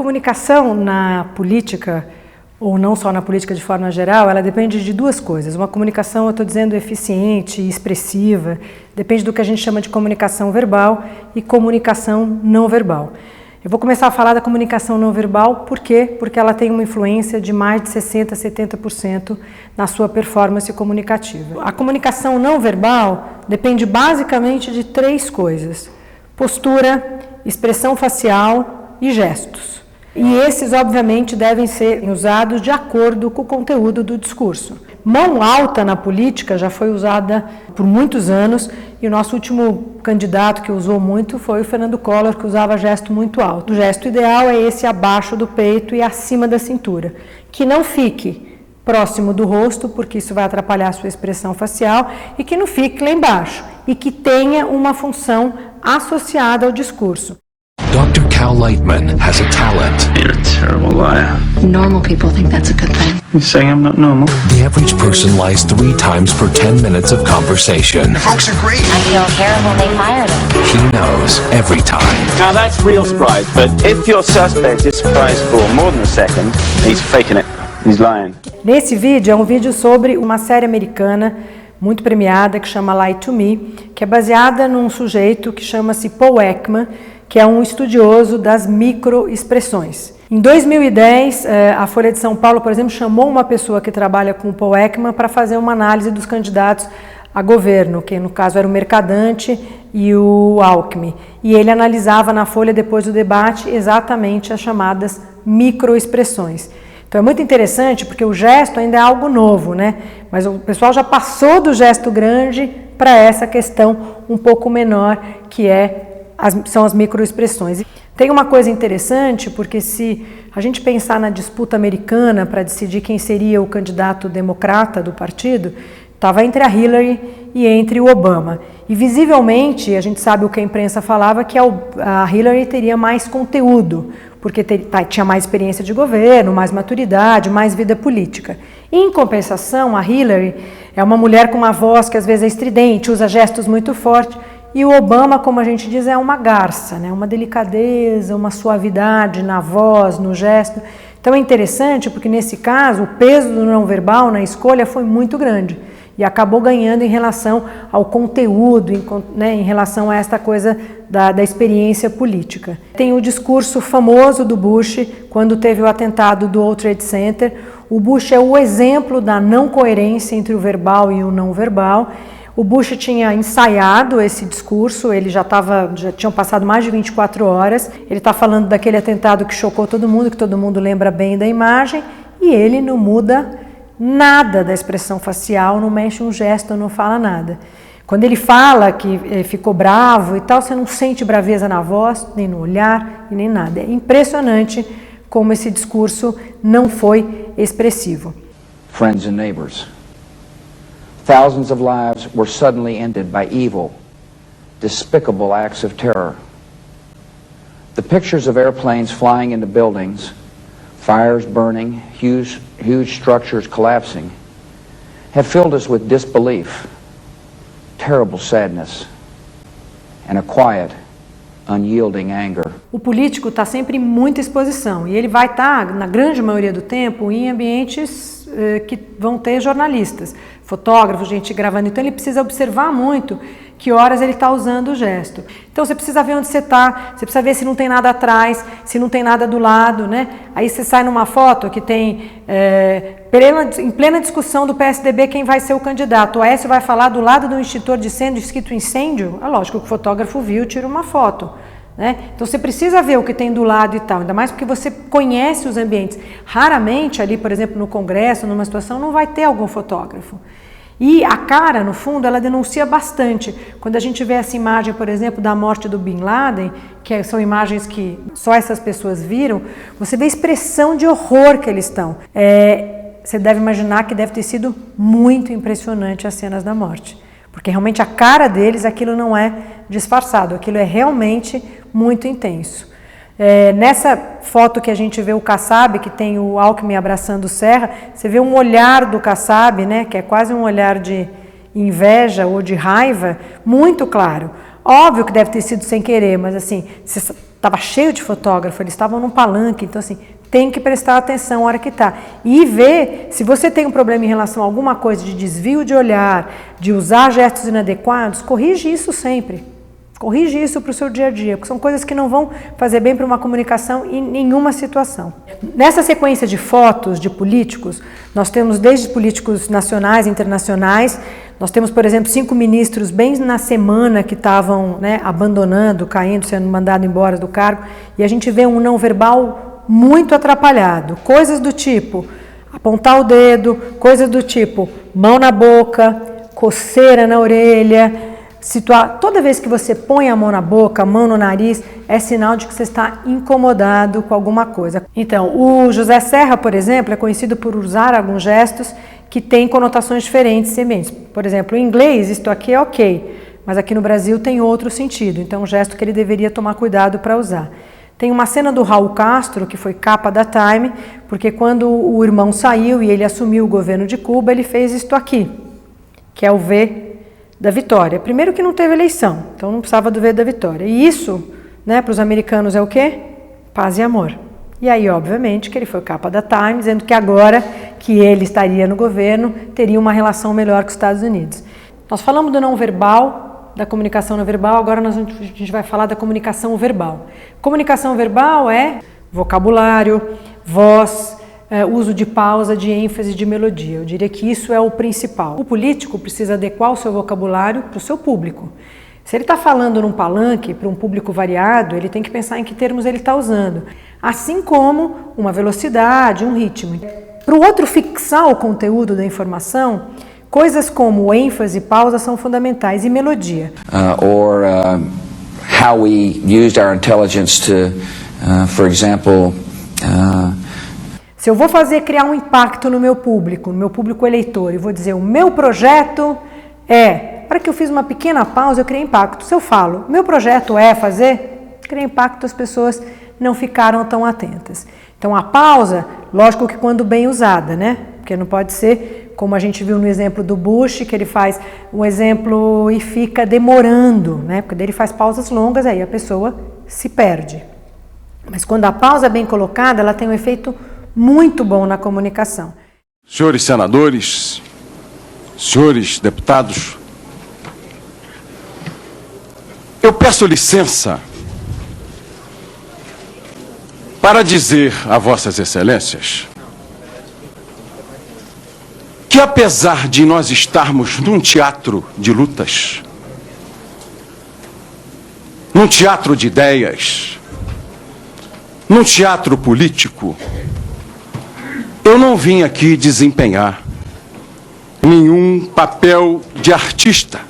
comunicação na política, ou não só na política de forma geral, ela depende de duas coisas. Uma comunicação, eu estou dizendo, eficiente e expressiva, depende do que a gente chama de comunicação verbal e comunicação não verbal. Eu vou começar a falar da comunicação não verbal, por quê? Porque ela tem uma influência de mais de 60% a 70% na sua performance comunicativa. A comunicação não verbal depende basicamente de três coisas: postura, expressão facial e gestos. E esses, obviamente, devem ser usados de acordo com o conteúdo do discurso. Mão alta na política já foi usada por muitos anos e o nosso último candidato que usou muito foi o Fernando Collor, que usava gesto muito alto. O gesto ideal é esse abaixo do peito e acima da cintura, que não fique próximo do rosto, porque isso vai atrapalhar a sua expressão facial, e que não fique lá embaixo, e que tenha uma função associada ao discurso. Dr. Cal Lightman has a talent. You're a terrible liar. Normal people think that's a good thing. You're saying I'm not normal? The average person lies 3 times per 10 minutes of conversation. Folks are great. I feel terrible they fired him. He knows every time. Now that's real surprise, but if your suspect is surprised for more than a second, he's faking it. He's lying. Nesse vídeo é um vídeo sobre uma série americana muito premiada que chama Lie to Me, que é baseada num sujeito que chama-se Paul Ekman, que é um estudioso das microexpressões. Em 2010, a Folha de São Paulo, por exemplo, chamou uma pessoa que trabalha com o Paul Ekman para fazer uma análise dos candidatos a governo, que no caso era o Mercadante e o Alckmin. E ele analisava na Folha, depois do debate, exatamente as chamadas microexpressões. Então é muito interessante porque o gesto ainda é algo novo, né? Mas o pessoal já passou do gesto grande para essa questão um pouco menor, que são as microexpressões. Tem uma coisa interessante, porque se a gente pensar na disputa americana para decidir quem seria o candidato democrata do partido, estava entre a Hillary e entre o Obama. E visivelmente, a gente sabe o que a imprensa falava, que a Hillary teria mais conteúdo, porque tinha mais experiência de governo, mais maturidade, mais vida política. Em compensação, a Hillary é uma mulher com uma voz que às vezes é estridente, usa gestos muito fortes, e o Obama, como a gente diz, é uma garça, né? Uma delicadeza, uma suavidade na voz, no gesto. Então é interessante porque nesse caso o peso do não verbal na escolha foi muito grande e acabou ganhando em relação ao conteúdo, em relação a esta coisa da experiência política. Tem o discurso famoso do Bush quando teve o atentado do World Trade Center. O Bush é o exemplo da não coerência entre o verbal e o não verbal. O Bush tinha ensaiado esse discurso, ele já tinham passado mais de 24 horas, ele está falando daquele atentado que chocou todo mundo, que todo mundo lembra bem da imagem, e ele não muda nada da expressão facial, não mexe um gesto, não fala nada. Quando ele fala que ficou bravo e tal, você não sente braveza na voz, nem no olhar, e nem nada. É impressionante como esse discurso não foi expressivo. Friends and neighbors. Thousands of lives were suddenly ended by evil, despicable acts of terror. The pictures of airplanes flying into buildings, fires burning, huge structures collapsing, have filled us with disbelief, terrible sadness, and a quiet, unyielding anger. O político está sempre em muita exposição e ele vai estar, na grande maioria do tempo, em ambientes que vão ter jornalistas, fotógrafos, gente gravando. Então ele precisa observar muito que horas ele está usando o gesto. Então você precisa ver onde você está, você precisa ver se não tem nada atrás, se não tem nada do lado, né? Aí você sai numa foto que tem, em plena discussão do PSDB, quem vai ser o candidato. O Aécio vai falar do lado do extintor de incêndio, escrito incêndio. É lógico que o fotógrafo viu, tira uma foto. Né? Então você precisa ver o que tem do lado e tal, ainda mais porque você conhece os ambientes. Raramente ali, por exemplo, no Congresso, numa situação, não vai ter algum fotógrafo. E a cara, no fundo, ela denuncia bastante. Quando a gente vê essa imagem, por exemplo, da morte do Bin Laden, que são imagens que só essas pessoas viram, você vê a expressão de horror que eles estão. Você deve imaginar que deve ter sido muito impressionante as cenas da morte. Porque realmente a cara deles, aquilo não é disfarçado, aquilo é realmente muito intenso. Nessa foto que a gente vê o Kassab, que tem o Alckmin abraçando o Serra, você vê um olhar do Kassab, né, que é quase um olhar de inveja ou de raiva, muito claro. Óbvio que deve ter sido sem querer, mas assim, estava cheio de fotógrafo, eles estavam num palanque, então assim, tem que prestar atenção na hora que está. E ver se você tem um problema em relação a alguma coisa de desvio de olhar, de usar gestos inadequados, corrige isso sempre. Corrige isso para o seu dia a dia, porque são coisas que não vão fazer bem para uma comunicação em nenhuma situação. Nessa sequência de fotos de políticos, nós temos desde políticos nacionais e internacionais, nós temos, por exemplo, 5 ministros bem na semana que estavam, né, abandonando, caindo, sendo mandados embora do cargo, e a gente vê um não verbal muito atrapalhado. Coisas do tipo apontar o dedo, coisas do tipo mão na boca, coceira na orelha. Toda vez que você põe a mão na boca, a mão no nariz, é sinal de que você está incomodado com alguma coisa. Então, o José Serra, por exemplo, é conhecido por usar alguns gestos que têm conotações diferentes sementes. Por exemplo, em inglês, isto aqui é ok, mas aqui no Brasil tem outro sentido. Então, é um gesto que ele deveria tomar cuidado para usar. Tem uma cena do Raul Castro, que foi capa da Time, porque quando o irmão saiu e ele assumiu o governo de Cuba, ele fez isto aqui, que é o V da vitória. Primeiro que não teve eleição, então não precisava do V da vitória. E isso, né, para os americanos é o quê? Paz e amor. E aí, obviamente, que ele foi capa da Time, dizendo que agora que ele estaria no governo, teria uma relação melhor com os Estados Unidos. Nós falamos do não verbal, da comunicação não verbal, agora a gente vai falar da comunicação verbal. Comunicação verbal é vocabulário, voz, uso de pausa, de ênfase, de melodia. Eu diria que isso é o principal. O político precisa adequar o seu vocabulário para o seu público. Se ele está falando num palanque para um público variado, ele tem que pensar em que termos ele está usando. Assim como uma velocidade, um ritmo. Para o outro fixar o conteúdo da informação, coisas como ênfase e pausa são fundamentais, e melodia. How we used our intelligence to, for example, se eu vou criar um impacto no meu público eleitor, e vou dizer, o meu projeto para que eu fiz uma pequena pausa, eu criei impacto. Se eu falo, meu projeto criei impacto, as pessoas não ficaram tão atentas. Então a pausa, lógico que quando bem usada, né? Porque não pode ser, como a gente viu no exemplo do Bush, que ele faz um exemplo e fica demorando, né? Porque daí ele faz pausas longas, aí a pessoa se perde. Mas quando a pausa é bem colocada, ela tem um efeito muito bom na comunicação. Senhores senadores, senhores deputados, eu peço licença para dizer a vossas excelências que, apesar de nós estarmos num teatro de lutas, num teatro de ideias, num teatro político, eu não vim aqui desempenhar nenhum papel de artista.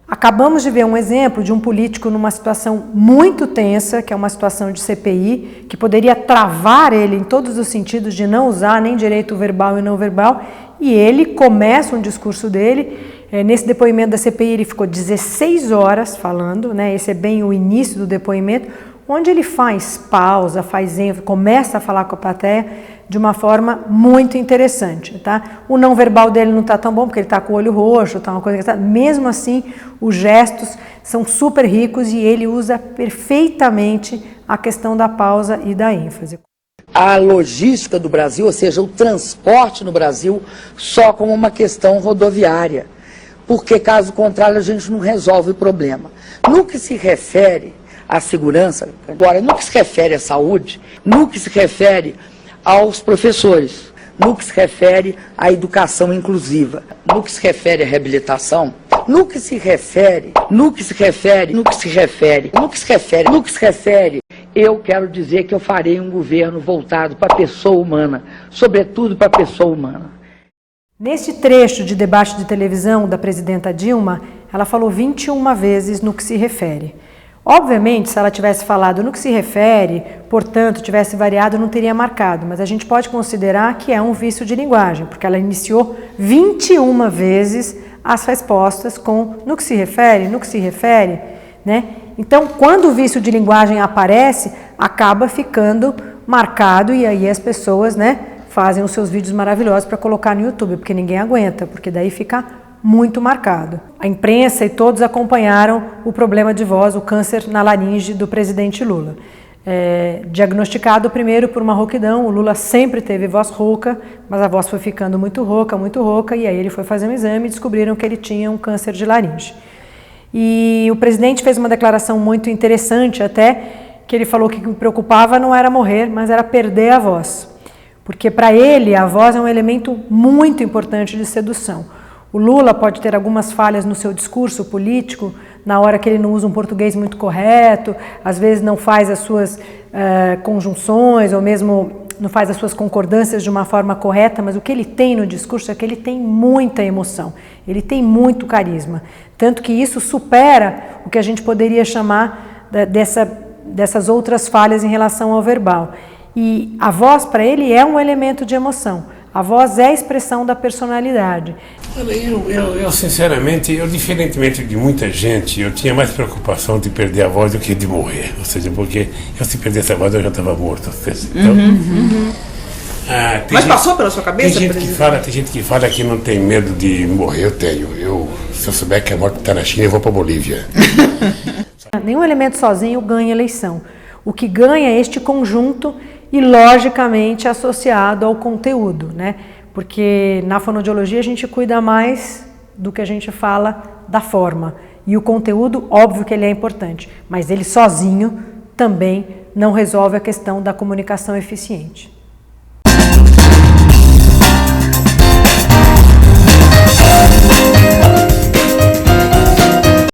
Acabamos de ver um exemplo de um político numa situação muito tensa, que é uma situação de CPI, que poderia travar ele em todos os sentidos de não usar nem direito verbal e não verbal, e ele começa um discurso dele. Nesse depoimento da CPI ele ficou 16 horas falando, né? Esse é bem o início do depoimento, onde ele faz pausa, faz ênfase, começa a falar com a plateia de uma forma muito interessante, tá? O não verbal dele não está tão bom, porque ele está com o olho roxo, tá uma coisa que tá... Mesmo assim, os gestos são super ricos e ele usa perfeitamente a questão da pausa e da ênfase. A logística do Brasil, ou seja, o transporte no Brasil, só como uma questão rodoviária, porque caso contrário a gente não resolve o problema. No que se refere à segurança, agora, no que se refere à saúde, no que se refere aos professores, no que se refere à educação inclusiva, no que se refere à reabilitação, no que se refere, eu quero dizer que eu farei um governo voltado para a pessoa humana, sobretudo para a pessoa humana. Neste trecho de debate de televisão da presidenta Dilma, ela falou 21 vezes no que se refere. Obviamente, se ela tivesse falado no que se refere, portanto, tivesse variado, não teria marcado, mas a gente pode considerar que é um vício de linguagem, porque ela iniciou 21 vezes as respostas com no que se refere, né? Então, quando o vício de linguagem aparece, acaba ficando marcado e aí as pessoas, né, fazem os seus vídeos maravilhosos para colocar no YouTube, porque ninguém aguenta, porque daí fica muito marcado. A imprensa e todos acompanharam o problema de voz, o câncer na laringe do presidente Lula. Diagnosticado primeiro por uma rouquidão, o Lula sempre teve voz rouca, mas a voz foi ficando muito rouca, e aí ele foi fazer um exame e descobriram que ele tinha um câncer de laringe. E o presidente fez uma declaração muito interessante até, que ele falou que o que me preocupava não era morrer, mas era perder a voz. Porque para ele a voz é um elemento muito importante de sedução. O Lula pode ter algumas falhas no seu discurso político, na hora que ele não usa um português muito correto, às vezes não faz as suas conjunções, ou mesmo não faz as suas concordâncias de uma forma correta, mas o que ele tem no discurso é que ele tem muita emoção, ele tem muito carisma. Tanto que isso supera o que a gente poderia chamar dessas outras falhas em relação ao verbal. E a voz, para ele, é um elemento de emoção. A voz é a expressão da personalidade. Eu sinceramente, diferentemente de muita gente, eu tinha mais preocupação de perder a voz do que de morrer. Ou seja, porque se perdesse a voz eu já estava morto. Então, Mas passou pela sua cabeça? Tem gente que fala que não tem medo de morrer. Eu tenho. Se eu souber que a morte está na China, eu vou para a Bolívia. Nenhum elemento sozinho ganha eleição. O que ganha é este conjunto e, logicamente, associado ao conteúdo, né? Porque na fonoaudiologia a gente cuida mais do que a gente fala da forma. E o conteúdo, óbvio que ele é importante, mas ele sozinho também não resolve a questão da comunicação eficiente.